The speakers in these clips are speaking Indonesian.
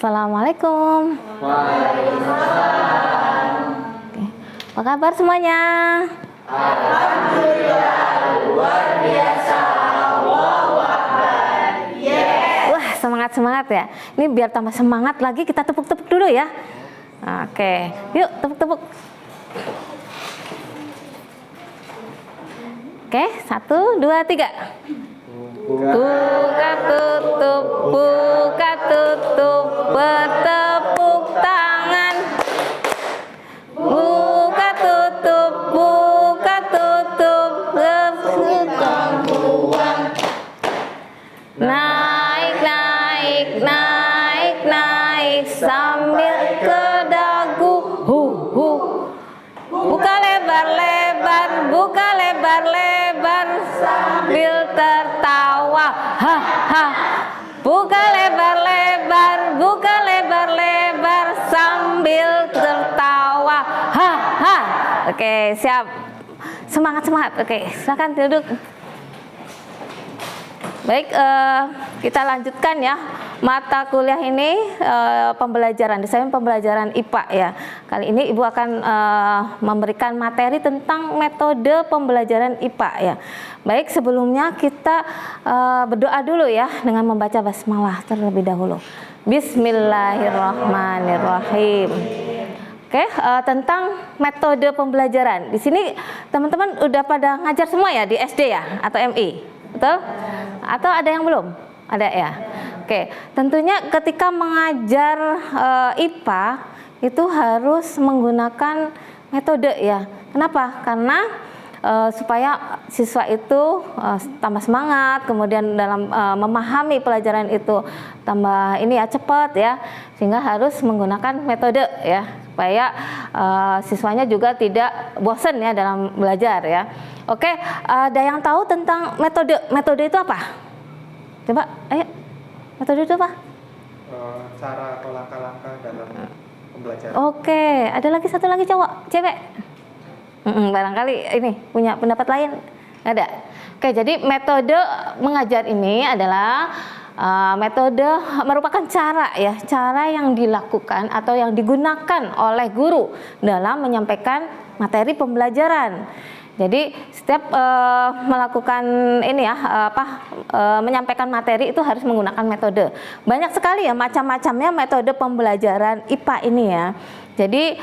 Assalamualaikum. Waalaikumsalam. Oke. Apa kabar semuanya? Alhamdulillah, luar biasa. Allahu Akbar. Yes. Wah, semangat ya. Ini biar tambah semangat lagi, kita tepuk-tepuk dulu ya. Oke, yuk tepuk-tepuk. Oke, 1, 2, 3. Buka tutup, bertepuk tangan. Buka tutup, bertepuk buang. Naik, naik, naik, naik sambil ke dagu. Buka lebar-lebar, buka lebar-lebar sambil tertawa. Ha ha. Buka lebar-lebar, buka lebar-lebar sambil tertawa. Ha ha. Oke, siap. Semangat-semangat. Oke, silakan duduk. Baik, kita lanjutkan ya mata kuliah ini, desain pembelajaran IPA ya. Kali ini Ibu akan memberikan materi tentang metode pembelajaran IPA ya. Baik, sebelumnya kita berdoa dulu ya dengan membaca basmalah terlebih dahulu. Bismillahirrahmanirrahim. Oke, tentang metode pembelajaran. Di sini teman-teman udah pada ngajar semua ya di SD ya atau MI, betul? Atau ada yang belum? Ada ya. Oke, tentunya ketika mengajar IPA itu harus menggunakan metode ya. Kenapa? Karena supaya siswa itu tambah semangat, kemudian dalam memahami pelajaran itu tambah ini ya cepat ya, sehingga harus menggunakan metode ya, supaya siswanya juga tidak bosan ya dalam belajar ya. Oke, ada yang tahu tentang metode? Metode itu apa? Coba, ayo. Metode itu apa? Cara atau langkah-langkah dalam pembelajaran. Oke, ada lagi satu lagi cowok, cewek. Barangkali ini punya pendapat lain. Ada. Oke, jadi metode mengajar ini adalah metode merupakan cara ya, cara yang dilakukan atau yang digunakan oleh guru dalam menyampaikan materi pembelajaran. Jadi setiap melakukan ini ya menyampaikan materi itu harus menggunakan metode. Banyak sekali ya macam-macamnya metode pembelajaran IPA ini ya. Jadi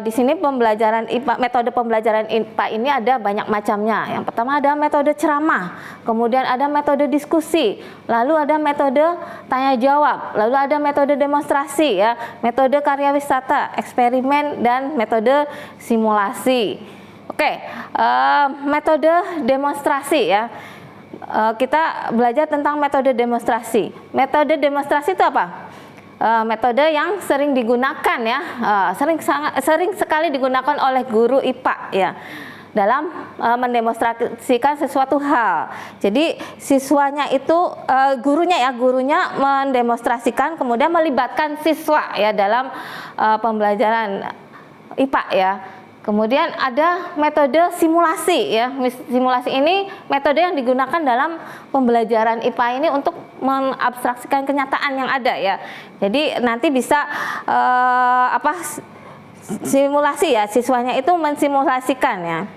di sini metode pembelajaran IPA ini ada banyak macamnya. Yang pertama ada metode ceramah, kemudian ada metode diskusi, lalu ada metode tanya jawab, lalu ada metode demonstrasi ya, metode karya wisata, eksperimen, dan metode simulasi. Oke, metode demonstrasi ya. Kita belajar tentang metode demonstrasi. Metode demonstrasi itu apa? Metode yang sering digunakan ya, sering sekali digunakan oleh guru IPA ya dalam mendemonstrasikan sesuatu hal. Jadi siswanya itu gurunya mendemonstrasikan, kemudian melibatkan siswa ya dalam pembelajaran IPA ya. Kemudian ada metode simulasi ya. Simulasi ini metode yang digunakan dalam pembelajaran IPA ini untuk mengabstraksikan kenyataan yang ada ya. Jadi nanti bisa simulasi ya, siswanya itu mensimulasikan ya.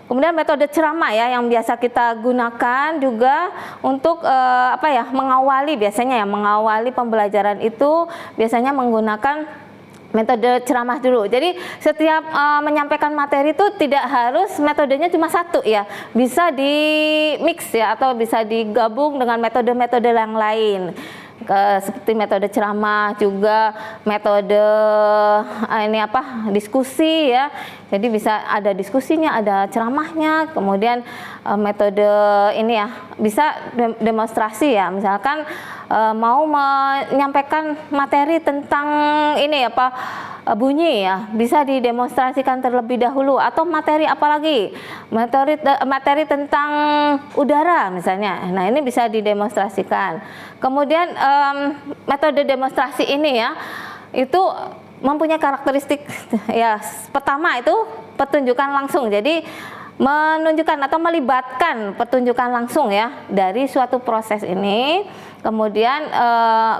Kemudian metode ceramah ya yang biasa kita gunakan juga untuk mengawali pembelajaran itu biasanya menggunakan metode ceramah dulu. Jadi setiap menyampaikan materi itu tidak harus metodenya cuma satu ya, bisa di mix ya, atau bisa digabung dengan metode-metode yang lain. Seperti metode ceramah, juga metode diskusi ya. Jadi bisa ada diskusinya, ada ceramahnya, kemudian metode ini ya bisa demonstrasi ya. Misalkan mau menyampaikan materi tentang ini bunyi ya, bisa didemonstrasikan terlebih dahulu. Atau materi apa lagi? Materi tentang udara misalnya. Nah, ini bisa didemonstrasikan. Kemudian metode demonstrasi ini ya, itu mempunyai karakteristik ya, pertama itu pertunjukan langsung. Jadi menunjukkan atau melibatkan pertunjukan langsung ya dari suatu proses ini, kemudian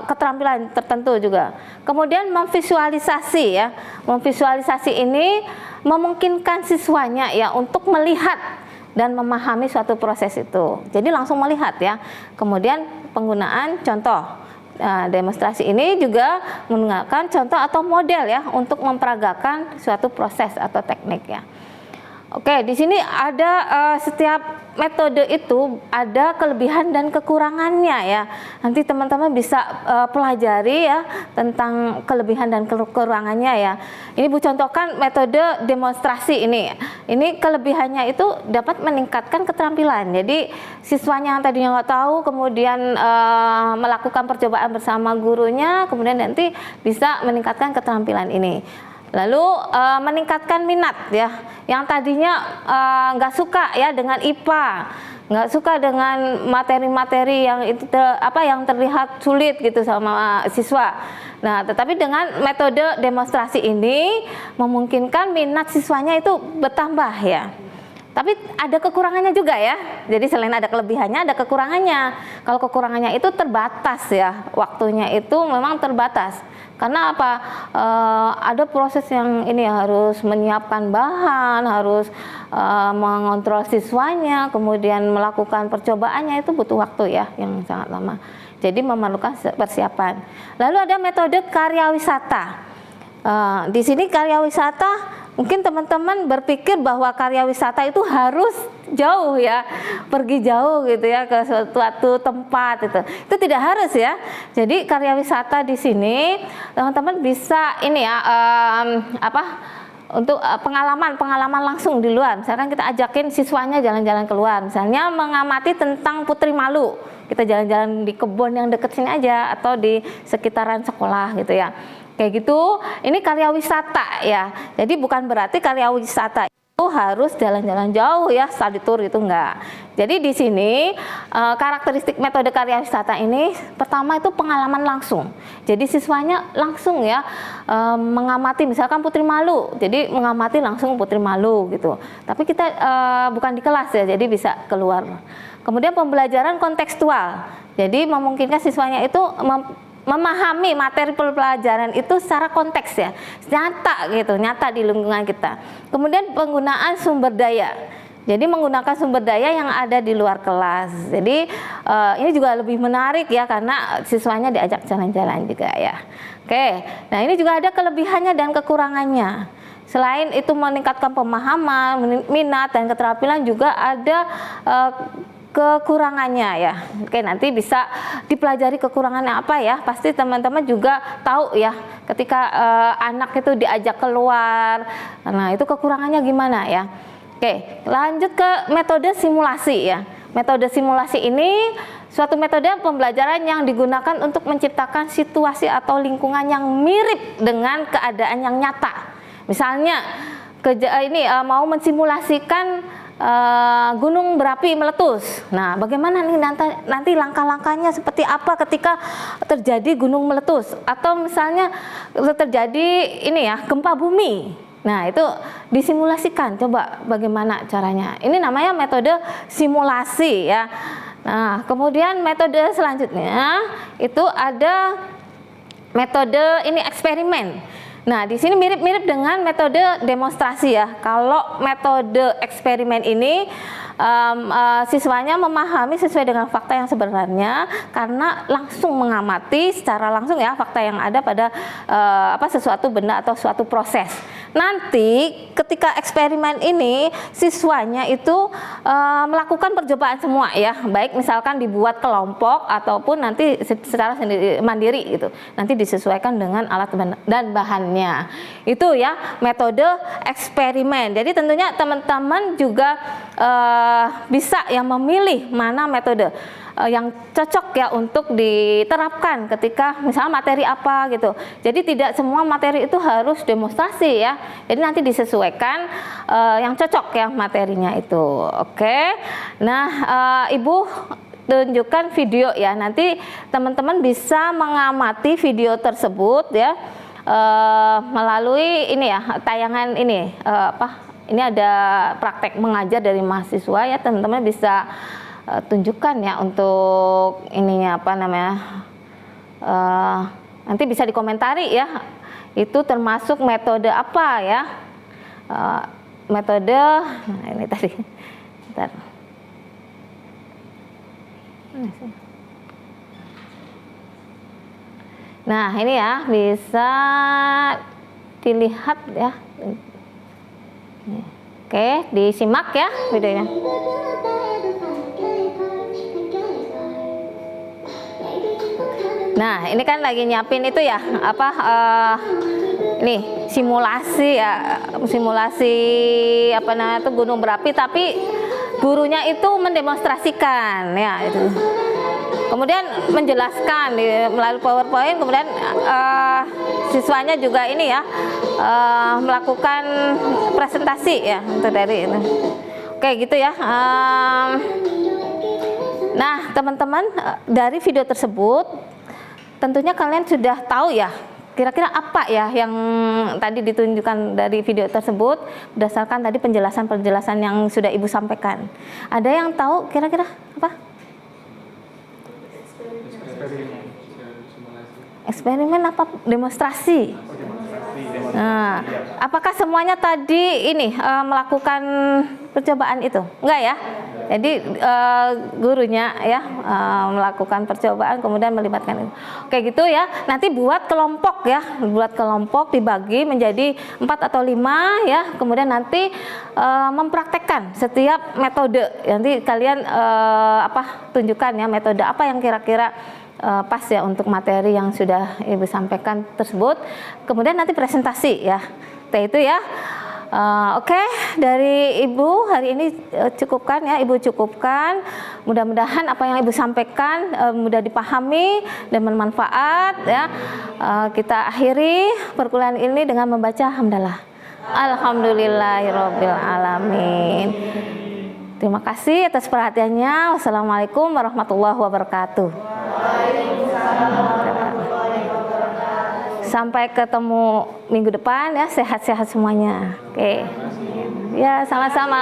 keterampilan tertentu juga, kemudian memvisualisasi ya, memvisualisasi ini memungkinkan siswanya ya untuk melihat dan memahami suatu proses itu, jadi langsung melihat ya. Kemudian penggunaan contoh. Nah, demonstrasi ini juga menggunakan contoh atau model ya untuk memperagakan suatu proses atau teknik ya. Oke, di sini ada setiap metode itu ada kelebihan dan kekurangannya ya. Nanti teman-teman bisa pelajari ya tentang kelebihan dan kekurangannya ya. Ini Bu contohkan metode demonstrasi ini. Ini kelebihannya itu dapat meningkatkan keterampilan. Jadi siswanya yang tadinya nggak tahu kemudian melakukan percobaan bersama gurunya, kemudian nanti bisa meningkatkan keterampilan ini. Lalu meningkatkan minat ya, yang tadinya nggak suka ya dengan IPA, nggak suka dengan materi-materi yang itu yang terlihat sulit gitu sama siswa. Nah, tetapi dengan metode demonstrasi ini memungkinkan minat siswanya itu bertambah ya. Tapi ada kekurangannya juga ya. Jadi selain ada kelebihannya, ada kekurangannya. Kalau kekurangannya itu terbatas ya, waktunya itu memang terbatas. Karena apa? Ada proses yang ini ya, harus menyiapkan bahan, harus mengontrol siswanya, kemudian melakukan percobaannya itu butuh waktu ya yang sangat lama. Jadi memerlukan persiapan. Lalu ada metode karya wisata. Di sini karya wisata mungkin teman-teman berpikir bahwa karya wisata itu harus jauh ya, pergi jauh gitu ya ke suatu tempat itu. Itu tidak harus ya. Jadi karya wisata di sini teman-teman bisa ini ya untuk pengalaman langsung di luar. Misalkan kita ajakin siswanya jalan-jalan keluar, misalnya mengamati tentang Putri Malu. Kita jalan-jalan di kebun yang dekat sini aja atau di sekitaran sekolah gitu ya. Kayak gitu, ini karya wisata ya. Jadi bukan berarti karya wisata itu harus jalan-jalan jauh ya, study tour itu enggak. Jadi di sini karakteristik metode karya wisata ini pertama itu pengalaman langsung. Jadi siswanya langsung ya mengamati misalkan Putri Malu. Jadi mengamati langsung Putri Malu gitu. Tapi kita bukan di kelas ya, jadi bisa keluar. Kemudian pembelajaran kontekstual. Jadi memungkinkan siswanya itu memahami materi pelajaran itu secara konteks ya, nyata gitu, nyata di lingkungan kita. Kemudian penggunaan sumber daya. Jadi menggunakan sumber daya yang ada di luar kelas. Jadi ini juga lebih menarik ya karena siswanya diajak jalan-jalan juga ya. Oke, nah ini juga ada kelebihannya dan kekurangannya. Selain itu meningkatkan pemahaman, minat dan keterampilan juga ada kekurangannya ya. Oke, nanti bisa dipelajari kekurangannya apa ya. Pasti teman-teman juga tahu ya ketika anak itu diajak keluar. Nah, itu kekurangannya gimana ya. Oke, lanjut ke metode simulasi ya. Metode simulasi ini suatu metode pembelajaran yang digunakan untuk menciptakan situasi atau lingkungan yang mirip dengan keadaan yang nyata. Misalnya mau mensimulasikan gunung berapi meletus. Nah, bagaimana nih nanti langkah-langkahnya seperti apa ketika terjadi gunung meletus atau misalnya terjadi ini ya gempa bumi. Nah, itu disimulasikan. Coba bagaimana caranya. Ini namanya metode simulasi ya. Nah, kemudian metode selanjutnya itu ada metode ini eksperimen. Nah, di sini mirip-mirip dengan metode demonstrasi ya. Kalau metode eksperimen ini siswanya memahami sesuai dengan fakta yang sebenarnya karena langsung mengamati secara langsung ya fakta yang ada pada sesuatu benda atau suatu proses. Nanti ketika eksperimen ini siswanya itu melakukan percobaan semua ya, baik misalkan dibuat kelompok ataupun nanti secara mandiri gitu. Nanti disesuaikan dengan alat dan bahannya. Itu ya metode eksperimen. Jadi tentunya teman-teman juga bisa yang memilih mana metode yang cocok ya untuk diterapkan ketika misalnya materi apa gitu. Jadi tidak semua materi itu harus demonstrasi ya. Jadi nanti disesuaikan yang cocok ya materinya itu. Oke. Nah, Ibu tunjukkan video ya. Nanti teman-teman bisa mengamati video tersebut ya melalui ini ya tayangan ini ini ada praktek mengajar dari mahasiswa ya, teman-teman bisa tunjukkan ya untuk ininya apa namanya, nanti bisa dikomentari ya, itu termasuk metode apa ya, metode, nah ini tadi, bentar. Nah ini ya bisa dilihat ya. Oke, disimak ya videonya. Nah ini kan lagi nyiapin itu ya, apa ini simulasi ya, simulasi apa namanya itu gunung berapi, tapi gurunya itu mendemonstrasikan ya itu. Kemudian menjelaskan melalui PowerPoint, kemudian siswanya juga ini ya melakukan presentasi ya untuk dari itu. Oke gitu ya. Nah teman-teman, dari video tersebut tentunya kalian sudah tahu ya kira-kira apa ya yang tadi ditunjukkan dari video tersebut berdasarkan tadi penjelasan-penjelasan yang sudah Ibu sampaikan. Ada yang tahu kira-kira apa? Eksperimen apa? Demonstrasi. Nah, apakah semuanya tadi ini melakukan percobaan itu? Enggak ya? Jadi gurunya ya melakukan percobaan kemudian melibatkan itu. Oke gitu ya. Nanti buat kelompok ya, buat kelompok dibagi menjadi 4 atau 5 ya. Kemudian nanti mempraktekkan setiap metode. Nanti kalian tunjukkan ya metode apa yang kira-kira pas ya untuk materi yang sudah Ibu sampaikan tersebut. Kemudian nanti presentasi ya. Itu ya. Oke, dari Ibu hari ini cukupkan ya, Ibu cukupkan. Mudah-mudahan apa yang Ibu sampaikan mudah dipahami dan bermanfaat ya. Kita akhiri perkuliahan ini dengan membaca hamdalah. Alhamdulillahirabbil alamin. Terima kasih atas perhatiannya. Wassalamualaikum warahmatullahi wabarakatuh. Sampai ketemu minggu depan ya, sehat-sehat semuanya. Oke. Ya, sama-sama.